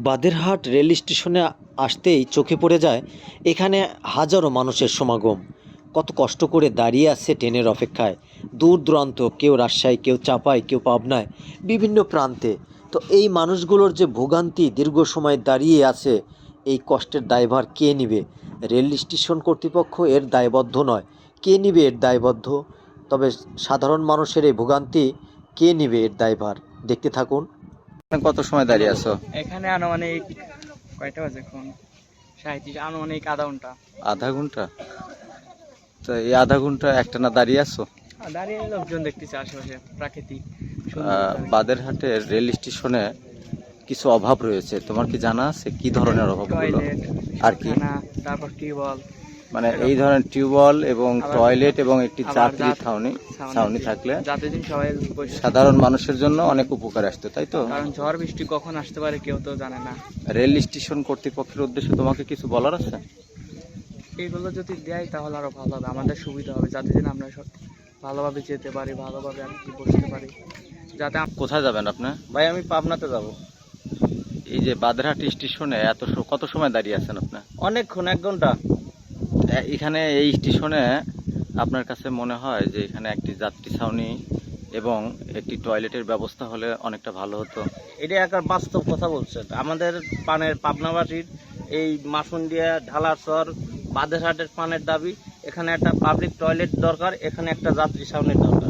Baderhat rail স্টেশনে আসতেই চোখে পড়ে যায় এখানে হাজারো মানুষের সমাগম। কত কষ্ট করে দাঁড়িয়ে আছে ট্রেনের অপেক্ষায়। দূর দূরান্ত, কেউ রাজশাহী, কেউ চাপায়, কেউ পাবনায়, বিভিন্ন প্রান্তে। তো এই মানুষগুলোর যে ভোগান্তি, দীর্ঘ সময় দাঁড়িয়ে আছে, এই কষ্টের দায়ভার কে নিবে? রেল স্টেশন কর্তৃপক্ষ এর দায়বদ্ধ নয়। কে নিবে এর দায়বদ্ধ? তবে সাধারণ মানুষের এই ভোগান্তি কে নিবে এর দায়ভার? দেখতে থাকুন। কত সময় দাঁড়িয়ে আছো? এখানে আনুমানিক কয়টা বাজে এখন? 37, আনুমানিক আধা ঘন্টা। আধা ঘন্টা? তো এই আধা ঘন্টা একটানা দাঁড়িয়ে আছো? দাঁড়িয়ে লোকজন দেখতেছি আশেপাশে, প্রাকৃতিক বাদেরহাটের রেল স্টেশনে কিছু অভাব রয়েছে, তোমার কি জানা আছে কি ধরনের অভাবগুলো? টয়লেট আর কি? তারপর টিউবওয়েল, মানে এই ধরনের টিউবওয়েল এবং টয়লেট এবং একটি আবার যাত্রী ছাউনি থাকলে যাতে সবাই সাধারণ মানুষের জন্য অনেক উপকার আসতো, তাই তো? কারণ ঝড় বৃষ্টি কখন আসতে পারে কেউ তো জানে না। রেল স্টেশন কর্তৃপক্ষের উদ্দেশ্যে তোমাকে কিছু বলার আছে? এইগুলো যদি দেয় তাহলে আরো ভালো হবে, আমাদের সুবিধা হবে, যাতে আমরা সব ভালোভাবে যেতে পারি, ভালোভাবে আর কি বসতে পারি। যাতে কোথায় যাবেন আপনি? ভাই আমি পাবনাতে যাব। এই যে বাদেরহাট স্টেশনে কত সময় দাঁড়িয়ে আছেন আপনি? অনেকক্ষণ, 1 ঘন্টা। এখানে এই স্টেশনে আপনার কাছে মনে হয় যে এখানে একটি যাত্রী ছাউনি এবং একটি টয়লেটের ব্যবস্থা হলে অনেকটা ভালো হতো? এটা একটা বাস্তব কথা বলছেন। আমাদের পাবনাবাসীর এই মাসুন্ডিয়া, ঢালারচর, বাদেরহাটের পানের দাবি, এখানে একটা পাবলিক টয়লেট দরকার, এখানে একটা যাত্রী ছাউনির দরকার।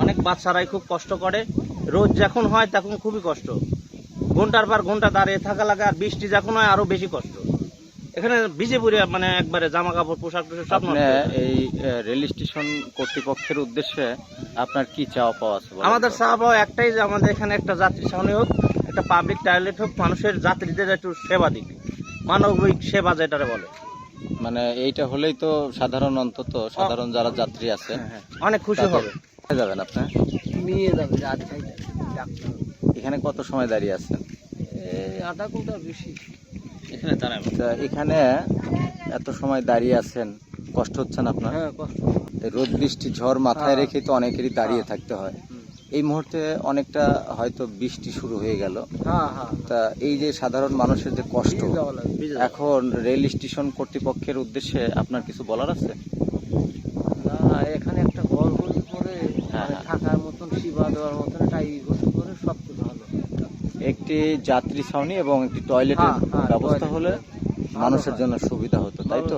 অনেক বাচ্চারাই খুব কষ্ট করে, রোদ যখন হয় তখন খুবই কষ্ট, ঘন্টার পর ঘন্টা দাঁড়িয়ে থাকা লাগে, আর বৃষ্টি যখন হয় আরো বেশি কষ্ট। এখানে ভিজে পড়ে মানে একবারে জামা কাপড়, পোশাক সব নষ্ট আপনি হয়ে যায়। এই রেল স্টেশন কর্তৃপক্ষের উদ্দেশ্যে আপনার কি চাওয়া পাওয়া আছে? আমাদের চাওয়া পাওয়া একটাই, যে আমাদের এখানে একটা যাত্রী ছাউনি হোক, একটা পাবলিক টয়লেট হোক, মানুষের যাত্রীদের একটু সেবা দিক, মানবিক সেবা যেটারে বলে। মানে এইটা হলেই তো সাধারণ যারা যাত্রী আছে অনেক খুশি হবে। কোথায় যাবেন আপনি? নিয়ে যাবে এখানে কত সময় দাঁড়িয়ে আছেন? আধা ঘন্টা বেশি। এখানে এত সময় দাঁড়িয়ে আছেন, কষ্ট হচ্ছে না আপনার? হ্যাঁ, কষ্ট। রোদ বৃষ্টি ঝড় মাথায় রেখে তো অনেকেরই দাঁড়িয়ে থাকতে হয়। এই মুহূর্তে অনেকটা হয়তো বৃষ্টি শুরু হয়ে গেল। তা এই যে সাধারণ মানুষের যে কষ্ট, এখন রেল স্টেশন কর্তৃপক্ষের উদ্দেশ্যে আপনার কিছু বলার আছে? এখানে একটা ঘর হলে পরে থাকার মতন, সেবা দেওয়ার মতন একটা করে সবচেয়ে ভালো। একটি যাত্রী ছাউনি এবং একটি টয়লেটের ব্যবস্থা হলে মানুষের জন্য সুবিধা হতো, তাই তো?